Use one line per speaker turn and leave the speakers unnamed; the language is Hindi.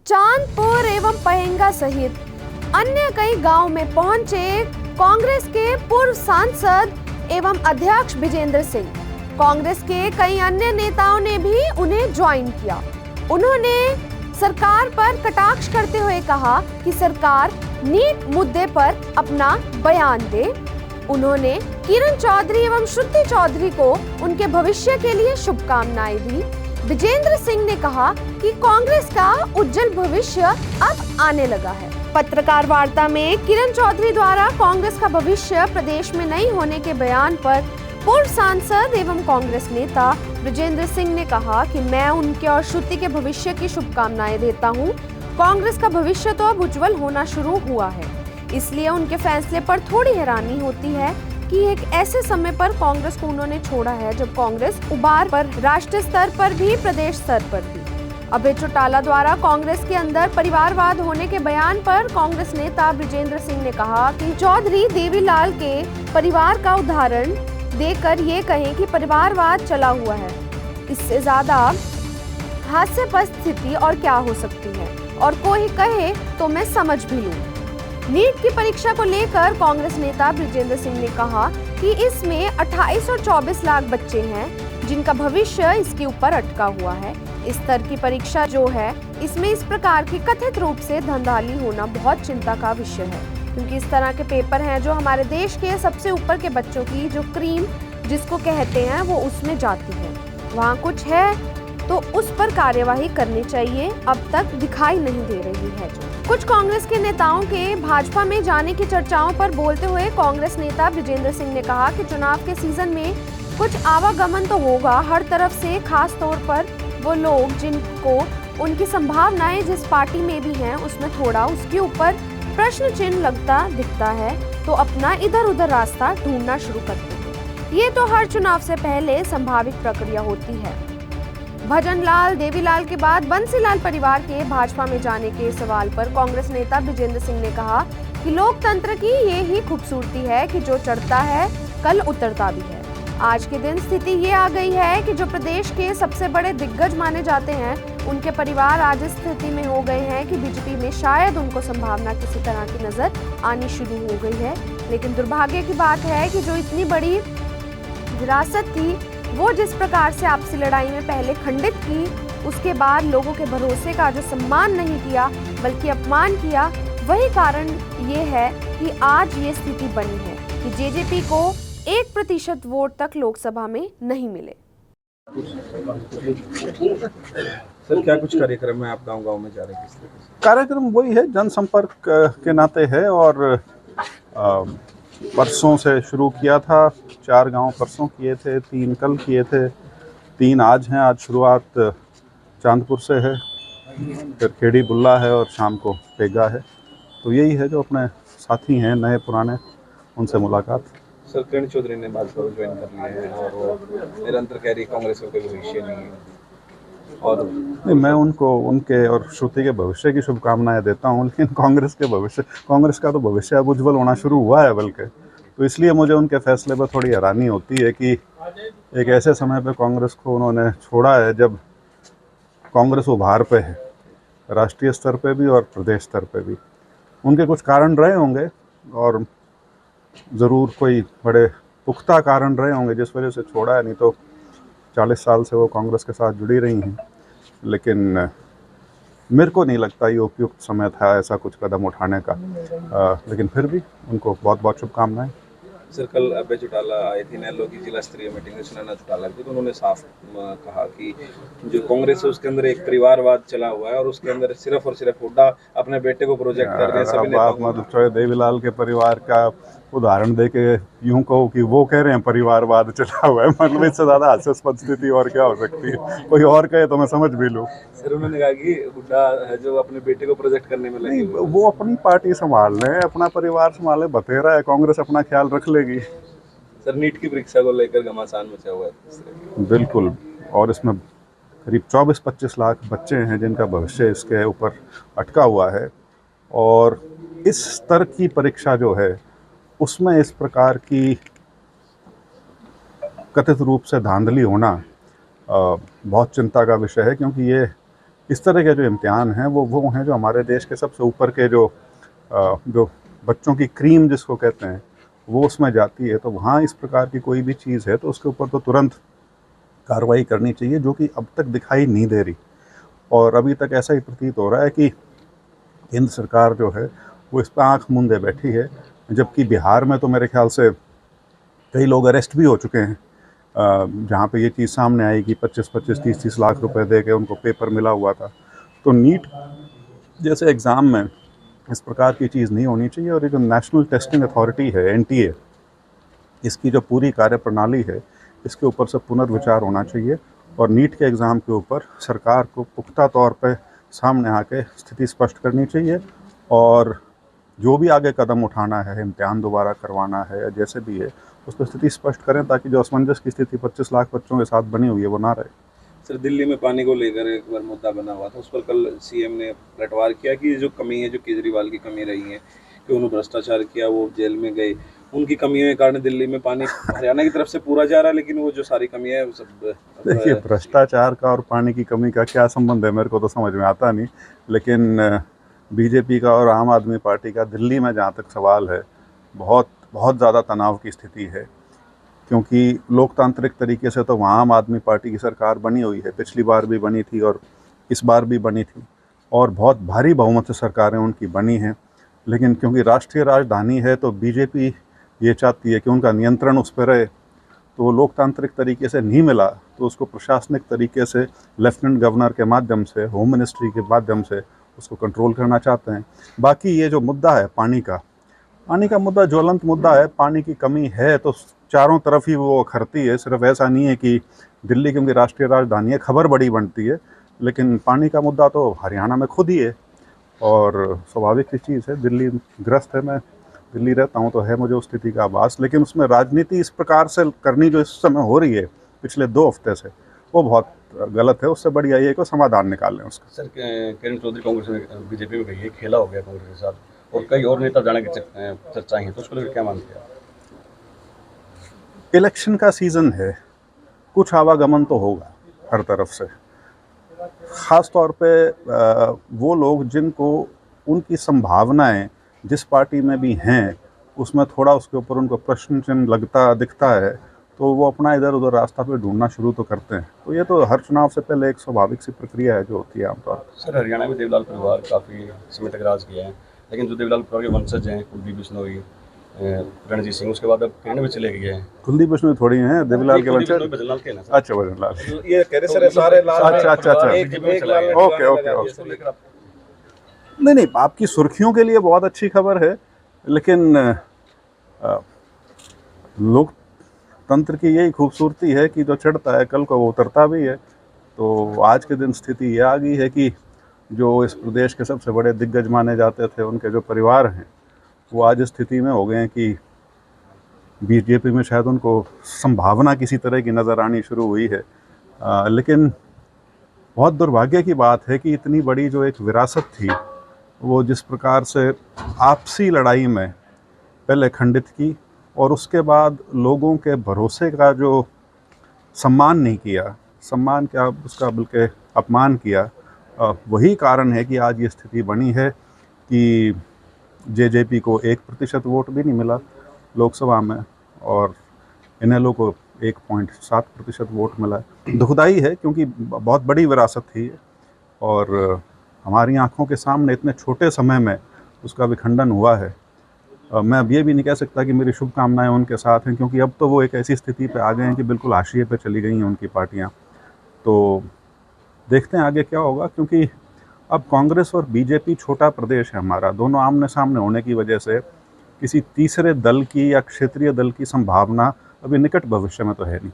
चांदपुर एवं पहेंगा सहित अन्य कई गांव में पहुंचे कांग्रेस के पूर्व सांसद एवं अध्यक्ष विजेंद्र सिंह। कांग्रेस के कई अन्य नेताओं ने भी उन्हें ज्वाइन किया। उन्होंने सरकार पर कटाक्ष करते हुए कहा कि सरकार नीट मुद्दे पर अपना बयान दे। उन्होंने किरण चौधरी एवं श्रुति चौधरी को उनके भविष्य के लिए शुभकामनाएं दी। विजेंद्र सिंह ने कहा कि कांग्रेस का उज्जवल भविष्य अब आने लगा है। पत्रकार वार्ता में किरण चौधरी द्वारा कांग्रेस का भविष्य प्रदेश में नहीं होने के बयान पर पूर्व सांसद एवं कांग्रेस नेता विजेंद्र सिंह ने कहा कि मैं उनके और श्रुति के भविष्य की शुभकामनाएं देता हूं। कांग्रेस का भविष्य तो अब उज्जवल होना शुरू हुआ है, इसलिए उनके फैसले पर थोड़ी हैरानी होती है कि एक ऐसे समय पर कांग्रेस को उन्होंने छोड़ा है जब कांग्रेस उबार पर राष्ट्रीय स्तर पर भी प्रदेश स्तर पर भी। अभय चौटाला द्वारा कांग्रेस के अंदर परिवारवाद होने के बयान पर कांग्रेस नेता विजेंद्र सिंह ने कहा कि चौधरी देवीलाल के परिवार का उदाहरण देकर ये कहें कि परिवारवाद चला हुआ है, इससे ज्यादा हास्यास्पद स्थिति और क्या हो सकती है। और कोई कहे तो मैं समझ भी लूं। नीट की परीक्षा को लेकर कांग्रेस नेता विजेंद्र सिंह ने कहा कि इसमें 28 और 24 लाख बच्चे हैं जिनका भविष्य इसके ऊपर अटका हुआ है। इस स्तर की परीक्षा जो है, इसमें इस प्रकार की कथित रूप से धांधली होना बहुत चिंता का विषय है, क्योंकि इस तरह के पेपर हैं जो हमारे देश के सबसे ऊपर के बच्चों की जो क्रीम जिसको कहते हैं वो उसमें जाती है। वहाँ कुछ है तो उस पर कार्यवाही करनी चाहिए, अब तक दिखाई नहीं दे रही है। कुछ कांग्रेस के नेताओं के भाजपा में जाने की चर्चाओं पर बोलते हुए कांग्रेस नेता विजेंद्र सिंह ने कहा कि चुनाव के सीजन में कुछ आवागमन तो होगा हर तरफ से, खास तौर पर वो लोग जिनको उनकी संभावनाएं जिस पार्टी में भी हैं उसमें थोड़ा उसके ऊपर प्रश्न चिन्ह लगता दिखता है तो अपना इधर उधर रास्ता ढूंढना शुरू करते हैं। ये तो हर चुनाव से पहले संभावित प्रक्रिया होती है। भजनलाल देवीलाल के बाद बंसीलाल परिवार के भाजपा में जाने के सवाल पर कांग्रेस नेता विजेंद्र सिंह ने कहा कि लोकतंत्र की ये ही खूबसूरती है कि जो चढ़ता है कल उतरता भी है। आज के दिन स्थिति ये आ गई है कि जो प्रदेश के सबसे बड़े दिग्गज माने जाते हैं उनके परिवार आज इस स्थिति में हो गए हैं कि बीजेपी में शायद उनको संभावना किसी तरह की नजर आनी शुरू हो गई है। लेकिन दुर्भाग्य की बात है कि जो इतनी बड़ी विरासत थी वो जिस प्रकार से आपसी लड़ाई में पहले खंडित की, उसके बाद लोगों के भरोसे का जो सम्मान नहीं किया बल्कि अपमान किया, वही कारण ये है कि आज ये स्थिति बनी है कि जेजेपी को 1% वोट तक लोकसभा में नहीं मिले।
सर, क्या कुछ कार्यक्रम है आप गांव-गांव में जा रहे हैं? किस तरह से
कार्यक्रम वही है, जनसंपर्क के नाते है और परसों से शुरू किया था। 4 गांव परसों किए थे, 3 कल किए थे, 3 आज हैं। आज शुरुआत चांदपुर से है, फिर खेड़ी बुल्ला है और शाम को पेगा है। तो यही है जो अपने साथी हैं नए पुराने, उनसे मुलाकात।
सर, किरण चौधरी ने भाजपा को ज्वाइन कर लिया है और वो निरंतर कह रही कांग्रेस का कोई भविष्य नहीं है। और
नहीं, मैं उनको उनके और श्रुति के भविष्य की शुभकामनाएं देता हूं, लेकिन कांग्रेस का तो भविष्य अब उज्जवल होना शुरू हुआ है बल्कि। तो इसलिए मुझे उनके फैसले पर थोड़ी हैरानी होती है कि एक ऐसे समय पे कांग्रेस को उन्होंने छोड़ा है जब कांग्रेस उभार पे है, राष्ट्रीय स्तर पे भी और प्रदेश स्तर पे भी। उनके कुछ कारण रहे होंगे और ज़रूर कोई बड़े पुख्ता कारण रहे होंगे जिस वजह से छोड़ा है, नहीं तो 40 साल से वो कांग्रेस के साथ जुड़ी रही हैं। लेकिन मेरे को नहीं लगता ये उपयुक्त समय था ऐसा कुछ कदम उठाने का, लेकिन फिर भी उनको बहुत बहुत शुभकामनाएं।
सर, कल अभय चौटाला आए थे नैलो की जिला स्तरीय मीटिंग में सुनैना चौटाला की, तो उन्होंने साफ कहा कि जो कांग्रेस है उसके अंदर एक परिवारवाद चला हुआ है और उसके अंदर सिर्फ और सिर्फ हुड्डा अपने बेटे को प्रोजेक्ट कर रहे हैं। सभी
नेताओं देवीलाल के परिवार का उदाहरण देके यूं कहो कि वो कह रहे हैं परिवारवाद चला हुआ है, मतलब इससे ज्यादा हास्यास्पद स्थिति और क्या हो सकती है। कोई और कहे तो मैं समझ भी लूं।
सर, उन्होंने कहा कि हुड्डा है जो अपने बेटे को प्रोजेक्ट करने में लगे।
वो अपनी पार्टी संभाल रहे हैं, अपना परिवार संभाले, बतेरा है, कांग्रेस अपना ख्याल रख लेगी।
सर, नीट की परीक्षा को लेकर घमासान मचा हुआ है।
बिल्कुल, और इसमें करीब 24-25 लाख बच्चे हैं जिनका भविष्य इसके ऊपर अटका हुआ है और इस स्तर की परीक्षा जो है उसमें इस प्रकार की कथित रूप से धांधली होना बहुत चिंता का विषय है, क्योंकि ये इस तरह के जो इम्तिहान हैं वो हैं जो हमारे देश के सबसे ऊपर के जो बच्चों की क्रीम जिसको कहते हैं वो उसमें जाती है। तो वहाँ इस प्रकार की कोई भी चीज़ है तो उसके ऊपर तो तुरंत कार्रवाई करनी चाहिए, जो कि अब तक दिखाई नहीं दे रही। और अभी तक ऐसा ही प्रतीत हो रहा है कि केंद्र सरकार जो है वो इस पर आँख मूंदे बैठी है, जबकि बिहार में तो मेरे ख्याल से कई लोग अरेस्ट भी हो चुके हैं, जहाँ पे ये चीज़ सामने आई कि 25-25, 30-30 लाख रुपए दे के उनको पेपर मिला हुआ था। तो नीट जैसे एग्ज़ाम में इस प्रकार की चीज़ नहीं होनी चाहिए। और ये जो नेशनल टेस्टिंग अथॉरिटी है NTA, इसकी जो पूरी कार्यप्रणाली है इसके ऊपर से पुनर्विचार होना चाहिए और नीट के एग्ज़ाम के ऊपर सरकार को पुख्ता तौर पे सामने आके स्थिति स्पष्ट करनी चाहिए। और जो भी आगे कदम उठाना है, इम्तिहान दोबारा करवाना है या जैसे भी है, उस पर स्थिति स्पष्ट करें ताकि जो असमंजस की स्थिति 25 लाख बच्चों के साथ बनी हुई है वो ना रहे।
सर, दिल्ली में पानी को लेकर एक बार मुद्दा बना हुआ था, उस पर कल CM ने पलटवार किया कि जो कमी है, जो केजरीवाल की कमी रही है कि उन्होंने भ्रष्टाचार किया, वो जेल में गए, उनकी कमियों के कारण दिल्ली में पानी हरियाणा की तरफ से पूरा जा रहा है, लेकिन वो जो सारी कमी है वो सब
देखिए, भ्रष्टाचार का और पानी की कमी का क्या संबंध है मेरे को तो समझ में आता नहीं। लेकिन बीजेपी का और आम आदमी पार्टी का दिल्ली में जहाँ तक सवाल है, बहुत बहुत ज़्यादा तनाव की स्थिति है, क्योंकि लोकतांत्रिक तरीके से तो वहाँ आम आदमी पार्टी की सरकार बनी हुई है, पिछली बार भी बनी थी और इस बार भी बनी थी, और बहुत भारी बहुमत से सरकारें उनकी बनी हैं। लेकिन क्योंकि राष्ट्रीय राजधानी है तो बीजेपी ये चाहती है कि उनका नियंत्रण उस पर रहे, तो वो लोकतांत्रिक तरीके से नहीं मिला तो उसको प्रशासनिक तरीके से लेफ्टिनेंट गवर्नर के माध्यम से, होम मिनिस्ट्री के माध्यम से उसको कंट्रोल करना चाहते हैं। बाकी ये जो मुद्दा है पानी का मुद्दा ज्वलंत मुद्दा है। पानी की कमी है तो चारों तरफ ही वो खरती है, सिर्फ ऐसा नहीं है कि दिल्ली क्योंकि राष्ट्रीय राजधानी है खबर बड़ी बनती है, लेकिन पानी का मुद्दा तो हरियाणा में खुद ही है और स्वाभाविक सी चीज़ है। दिल्ली ग्रस्त है, मैं दिल्ली रहता हूँ तो है मुझे उस स्थिति का आभास, लेकिन उसमें राजनीति इस प्रकार से करनी जो इस समय हो रही है पिछले 2 हफ्ते से, वो बहुत गलत है। उससे बढ़िया ये को समाधान निकाल लें उसका।
सर, किरण चौधरी कांग्रेस में बीजेपी में गई है, खेला हो गया कांग्रेस के साथ, और कई और नेता जाने की चर्चाएं हैं, तो उसको लेकर क्या मानते हैं?
इलेक्शन का सीज़न है, कुछ आवागमन तो होगा हर तरफ से, ख़ास तौर पे वो लोग जिनको उनकी संभावनाएं जिस पार्टी में भी हैं उसमें थोड़ा उसके ऊपर उनको प्रश्न चिन्ह दिखता है, तो वो अपना इधर उधर रास्ता पे ढूंढना शुरू तो करते हैं। तो ये तो हर चुनाव से पहले एक स्वाभाविक सी प्रक्रिया है जो होती है आमतौर पर।
सर, हरियाणा में देवलाल परिवार काफ़ी समय तक राज किया है, लेकिन जो देवलाल परिवार के वंशज हैं, कुलदीप बिश्नोई, रणजीत सिंह, उसके बाद अब किरण में चले गए हैं।
कुलदीप बिश्नोई थोड़ी हैं देवीलाल के वंशज।
भजनलाल के ना सर?
अच्छा, भजनलाल।
ये कह रहे सर सारे लाल।
अच्छा। ओके। नहीं, आपकी सुर्खियों के लिए बहुत अच्छी खबर है, लेकिन लोकतंत्र की यही खूबसूरती है कि जो चढ़ता है कल को वो उतरता भी है। तो आज के दिन स्थिति ये आ गई है कि जो इस प्रदेश के सबसे बड़े दिग्गज माने जाते थे, उनके जो परिवार हैं, वो आज इस स्थिति में हो गए हैं कि बीजेपी में शायद उनको संभावना किसी तरह की नज़र आनी शुरू हुई है। लेकिन बहुत दुर्भाग्य की बात है कि इतनी बड़ी जो एक विरासत थी, वो जिस प्रकार से आपसी लड़ाई में पहले खंडित की और उसके बाद लोगों के भरोसे का जो सम्मान नहीं किया, सम्मान क्या उसका बल्कि अपमान किया, वही कारण है कि आज ये स्थिति बनी है कि जेजेपी को 1% वोट भी नहीं मिला लोकसभा में और इनेलो को 1.7% वोट मिला है। दुखदाई है क्योंकि बहुत बड़ी विरासत थी और हमारी आंखों के सामने इतने छोटे समय में उसका विखंडन हुआ है। मैं अब ये भी नहीं कह सकता कि मेरी शुभकामनाएं उनके साथ हैं, क्योंकि अब तो वो एक ऐसी स्थिति पे आ गए हैं कि बिल्कुल हाशिए पे चली गई हैं उनकी पार्टियां। तो देखते हैं आगे क्या होगा, क्योंकि अब कांग्रेस और बीजेपी छोटा प्रदेश है हमारा, दोनों आमने सामने होने की वजह से किसी तीसरे दल की या क्षेत्रीय दल की संभावना अभी निकट भविष्य में तो है नहीं।